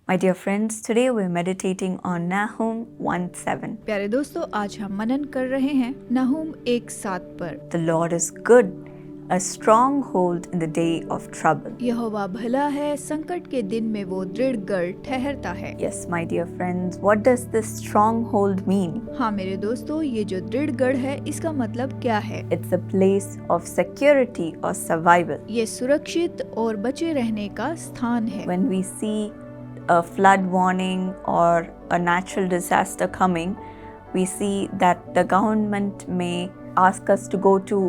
My dear friends, today we're meditating on Nahum 1:7. प्यारे दोस्तों, आज हम मनन कर रहे हैं नहूम 1:7 पर। The Lord is good, a stronghold in the day of trouble. यहोवा भला है, संकट के दिन में वो दृढ़ गढ़ ठहरता है। Yes, my dear friends, what does this stronghold mean? हाँ मेरे दोस्तों, ये जो दृढ़ गढ़ है इसका मतलब क्या है? It's a place of security or survival. ये सुरक्षित और बचे रहने का स्थान है। When we see a flood warning or a natural disaster coming, we see that the government may ask us to go to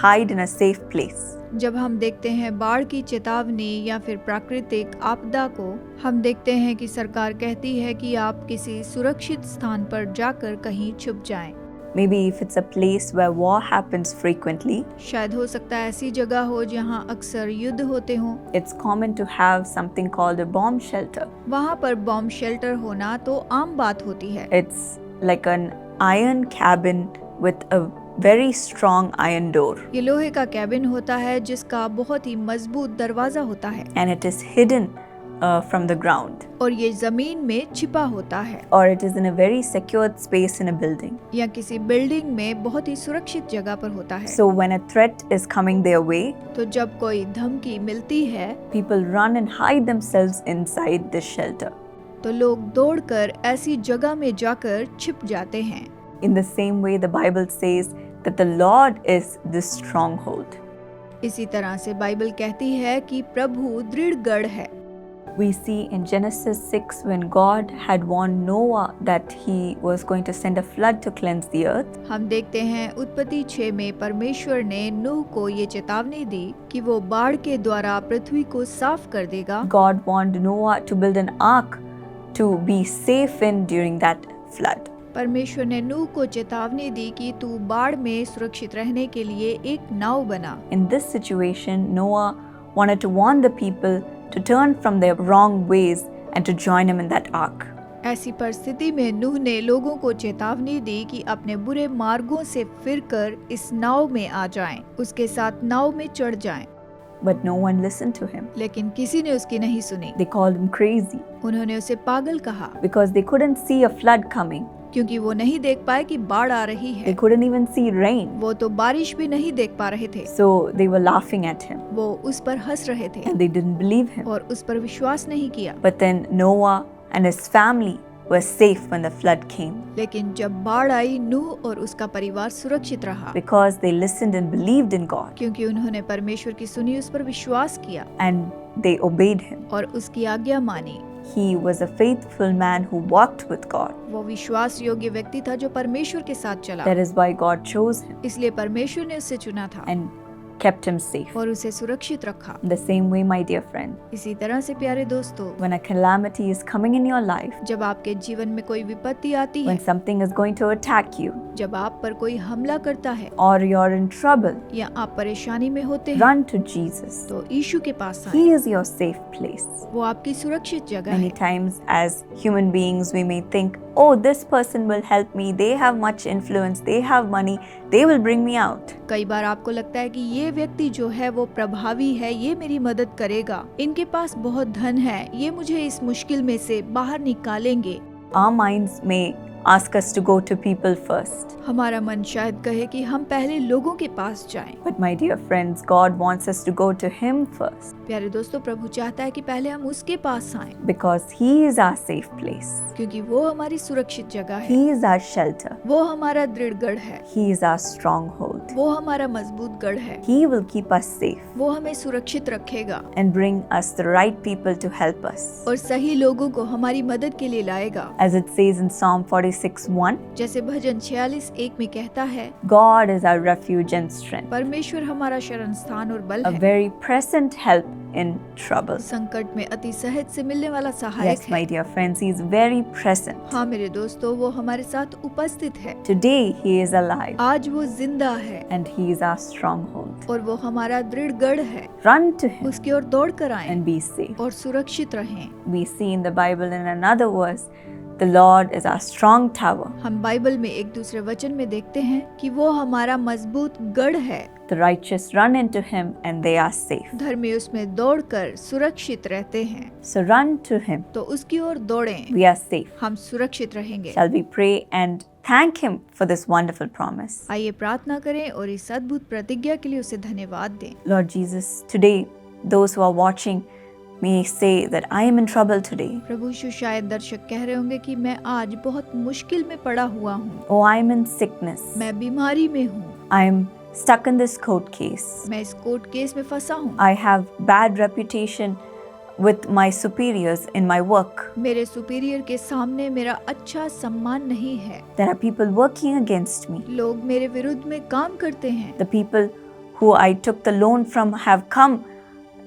hide in a safe place. जब हम देखते हैं बाढ़ की चेतावनी या फिर प्राकृतिक आपदा को, हम देखते हैं कि सरकार कहती है कि आप किसी सुरक्षित स्थान पर जाकर कहीं छुप जाएं। Maybe if it's a place where war happens frequently, शायद हो सकता है ऐसी जगह हो जहां अक्सर युद्ध होते हों। it's common to have something called a bomb shelter. वहां पर बॉम्ब शेल्टर होना तो आम बात होती है। It's like an iron cabin with a very strong iron door, ये लोहे का कैबिन होता है जिसका बहुत ही मजबूत दरवाजा होता है and it is hidden from the ground, और ये जमीन में छिपा होता है or it is in a very secured space in a building. या किसी बिल्डिंग में बहुत ही सुरक्षित जगह पर होता है। So when a threat is coming their way, तो जब कोई धमकी मिलती है people run and hide themselves inside this shelter. तो लोग दौड़कर ऐसी जगह में जाकर छिप जाते हैं। In the same way, the Bible says that the Lord is the stronghold. इसी तरह से बाइबल कहती है कि प्रभु दृढ़ गढ़ है। We see in Genesis 6 when God had warned Noah that he was going to send a flood to cleanse the earth. हम देखते हैं उत्पत्ति 6 में परमेश्वर ने नूह को ये चेतावनी दी कि वो बाढ़ के द्वारा पृथ्वी को साफ कर देगा। God warned Noah to build an ark to be safe in during that flood. परमेश्वर ने नूह को चेतावनी दी कि तू बाढ़ में सुरक्षित रहने के लिए एक नाव बना। In this situation, Noah wanted to warn the people to turn from their wrong ways and to join him in that ark. ऐसी परिस्थिति में नूह ने लोगों को चेतावनी दी कि अपने बुरे मार्गों से फिरकर इस नाव में आ जाएं, उसके साथ नाव में चढ़ जाएं। But no one listened to him. लेकिन किसी ने उसकी नहीं सुनी। They called him crazy उन्होंने उसे पागल कहा because they couldn't see a flood coming. क्योंकि वो नहीं देख पाए कि बाढ़ आ रही They है। couldn't even see rain. वो तो बारिश भी नहीं देख पा रहे थे। So they were laughing at him वो उस पर हंस रहे थे and they didn't believe him. और उस पर विश्वास नहीं किया। But then Noah and his family were safe when the flood came लेकिन जब बाढ़ आई, नूह और उसका परिवार सुरक्षित रहा because they listened and believed in God क्योंकि उन्होंने परमेश्वर की सुनी, उस पर विश्वास किया and they obeyed him. और उसकी आज्ञा मानी। He was a faithful man who walked with God. वो विश्वास योग्य व्यक्ति था जो परमेश्वर के साथ चला। That is why God chose him इसलिए परमेश्वर ने उसे चुना था and kept him safe. और उसे सुरक्षित रखा। The same way, my dear friend, इसी तरह से प्यारे दोस्तों, when a calamity is coming in your life, जब आपके जीवन में कोई विपत्ति आती है, when something is going to attack you, जब आप पर कोई हमला करता है or you're in trouble, या आप परेशानी में होते हैं, run to Jesus. तो यीशु के पास He आएं। is your safe place. वो आपकी सुरक्षित जगह Many है। times, as human beings, we may think, oh, this person will help me, they have much influence, they have money, they will bring me out. कई बार आपको लगता है कि ये व्यक्ति जो है वो प्रभावी है, ये मेरी मदद करेगा, इनके पास बहुत धन है, ये मुझे इस मुश्किल में से बाहर निकालेंगे। Our minds may ask us to go to people first. हमारा मन शायद कहे कि हम पहले लोगों के पास जाएं। But my dear friends, God wants us to go to Him first प्यारे दोस्तों, प्रभु चाहता है कि पहले हम उसके पास आएं, because He is our safe place. क्योंकि वो हमारी सुरक्षित जगह है, He is our shelter. वो हमारा दृढ़ गढ़ है, He is our stronghold. वो हमारा मजबूत गढ़ है, He will keep us safe वो हमें सुरक्षित रखेगा and bring us the right people to help us. और सही लोगों को हमारी मदद के लिए लाएगा। As it says in Psalm 46:1, जैसे भजन 46:1 में कहता है, God is our refuge and strength, परमेश्वर हमारा शरण स्थान और बल a है, very present help in trouble. संकट में अति सहज से मिलने वाला सहायक Yes, है। my dear friends, He is very present. हाँ मेरे दोस्तों, वो हमारे साथ उपस्थित है। Today He is alive आज वो जिंदा है and He is our stronghold. और वो हमारा दृढ़ गढ़ है। Run to Him उसकी ओर दौड़ कर आएं and be safe. और सुरक्षित रहें। We see in the Bible in another verse The Lord is our strong tower. हम बाइबल में एक दूसरे वचन में देखते हैं कि वो हमारा मजबूत गढ़ है। The righteous run into him and they are safe. धर्मी उसमें दौड़कर सुरक्षित रहते हैं। So run to him. तो उसकी ओर दौड़ें, We are safe. हम सुरक्षित रहेंगे। Shall we pray and thank him for this wonderful promise? आइए प्रार्थना करें और इस अद्भुत प्रतिज्ञा के लिए उसे धन्यवाद दें। Lord Jesus, today those who are watching may say that I am in trouble today. प्रभु यीशु, शायद दर्शक कह रहे होंगे कि मैं आज बहुत मुश्किल में पड़ा हुआ हूँ, Oh, I am in sickness. मैं बीमारी में हूँ, I am stuck in this court case. मैं इस कोर्ट केस में फंसा हूँ, I have bad reputation with my superiors in my work. मेरे सुपीरियर के सामने मेरा अच्छा सम्मान नहीं है, There are people working against me. लोग मेरे विरुद्ध में काम करते हैं, The people who I took the loan from have come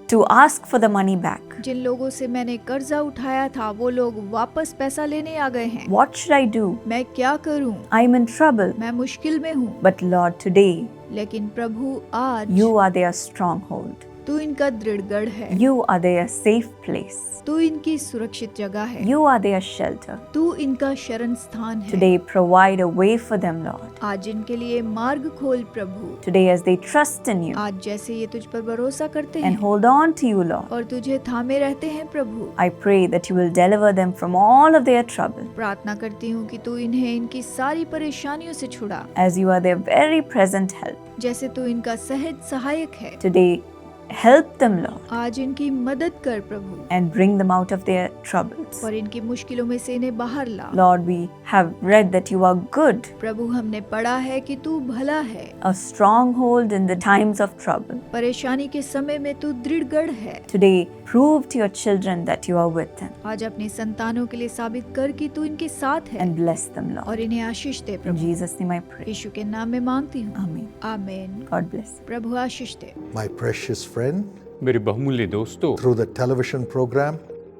to ask for the money back. जिन लोगों से मैंने कर्जा उठाया था वो लोग वापस पैसा लेने आ गए हैं। What should I do? मैं क्या करूं? I am in trouble. मैं मुश्किल में हूँ, But Lord, today लेकिन प्रभु आज you are their stronghold. तू इनका दृढ़ गढ़ है, You are their safe place. तू इनकी सुरक्षित जगह है, You are their shelter. तू इनका शरण स्थान है। Today provide a way for them, Lord. आज इनके लिए मार्ग खोल प्रभु। Today as they trust in you आज जैसे ये तुझ पर भरोसा करते and हैं hold on to you, Lord. और तुझे थामे रहते हैं प्रभु, I pray that you will deliver them from all of their trouble प्रार्थना करती हूँ कि तू इन्हें इनकी सारी परेशानियों से छुड़ा, as you are their very present help. जैसे तू इनका सहज सहायक है। Today help them, Lord, आज इनकी मदद कर प्रभु and bring them out of their troubles. और इनकी मुश्किलों में से इन्हें बाहर ला। Lord, we have read that you are good, प्रभु, हमने पढ़ा है कि तू भला है, a stronghold in the times of trouble. परेशानी के समय में तू दृढ़ गढ़ है। Today prove to your children that you are with them आज अपने संतानों के लिए साबित कर कि तू इनके साथ है and bless them, Lord. और इन्हें आशीष दे In Prabhu. Jesus' name I pray. यीशु के नाम में मांगती हूँ, Amen. आमीन। God bless. Prabhu Ashish they. My precious friend, मेरे बहुमूल्य दोस्तों, through the television program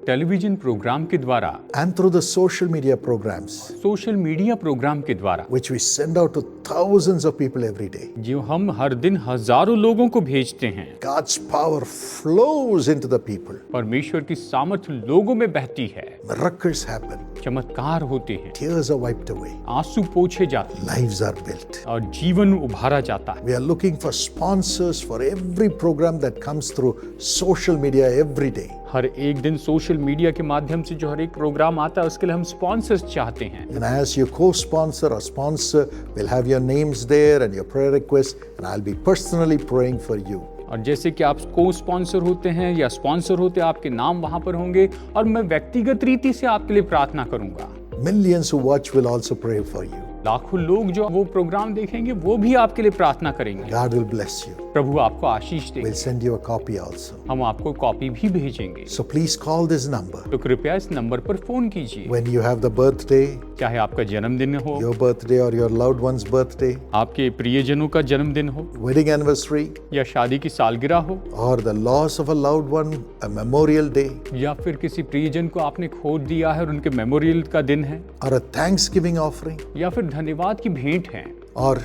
television program के द्वारा, and through the social media programs, social media program के द्वारा, which we send out to thousands of people every day, जो हम हर दिन हजारों लोगों को भेजते हैं, God's power flows into the people. परमेश्वर की सामर्थ लोगों में बहती है, Miracles happen, चमत्कार होते हैं, tears are wiped away, आंसू पोंछे जाते हैं lives are built. और जीवन उभारा जाता है। We are looking for sponsors for every program that comes through social media every day. हर एक दिन सोशल मीडिया के माध्यम से जो हर एक प्रोग्राम आता है उसके लिए हम स्पॉन्सर्स चाहते हैं। And as you co-sponsor or sponsor, we'll have your names there and your prayer requests, and I'll be personally praying for you. और जैसे कि आप को स्पॉन्सर होते हैं या स्पॉन्सर होते हैं, आपके नाम वहां पर होंगे और मैं व्यक्तिगत रीति से आपके लिए प्रार्थना करूंगा। Millions who watch will also pray for you. लाखों लोग जो वो प्रोग्राम देखेंगे वो भी आपके लिए प्रार्थना करेंगे। God will bless you. प्रभु आपको आशीष दे। We'll send you a copy also. हम आपको कॉपी भी भेजेंगे। So please call this number. तो कृपया इस नंबर पर फोन कीजिए। When you have the birthday, चाहे आपका जन्मदिन हो, your birthday or your loved one's birthday, आपके प्रियजनों का जन्मदिन हो wedding anniversary, या शादी की सालगिरह हो or the loss of a loved one, a memorial day, या फिर किसी प्रियजन को आपने खो दिया है और उनके मेमोरियल का दिन है or a Thanksgiving offering, या फिर धन्यवाद की भेंट है or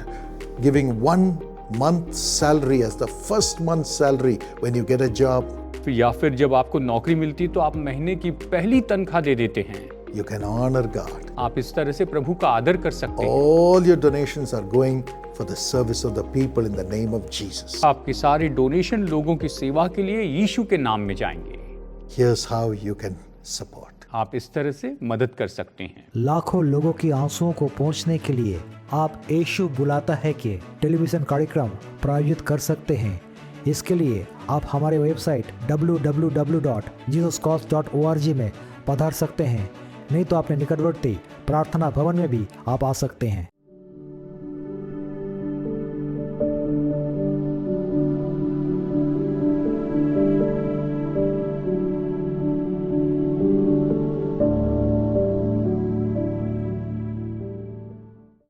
giving 1 month's salary as the first month's salary when you get a job, या फिर जब आपको नौकरी मिलती तो आप महीने की पहली तनख्वाह दे देते हैं। you can honor God. आप इस तरह से प्रभु का आदर कर सकते हैं। All your donations are going for the service of the people in the name of Jesus. आपके सारे डोनेशन लोगों की सेवा के लिए यीशु के नाम में जाएंगे। Here's how you can support. आप इस तरह से मदद कर सकते हैं। लाखों लोगों की आंसुओं को पहुंचने के लिए आप यीशु बुलाता है कि टेलीविजन कार्यक्रम प्रायोजित कर सकते हैं। इसके लिए आप हमारे वेबसाइट www.jesuscause.org में पधार सकते हैं, नहीं तो अपने निकटवर्ती प्रार्थना भवन में भी आप आ सकते हैं।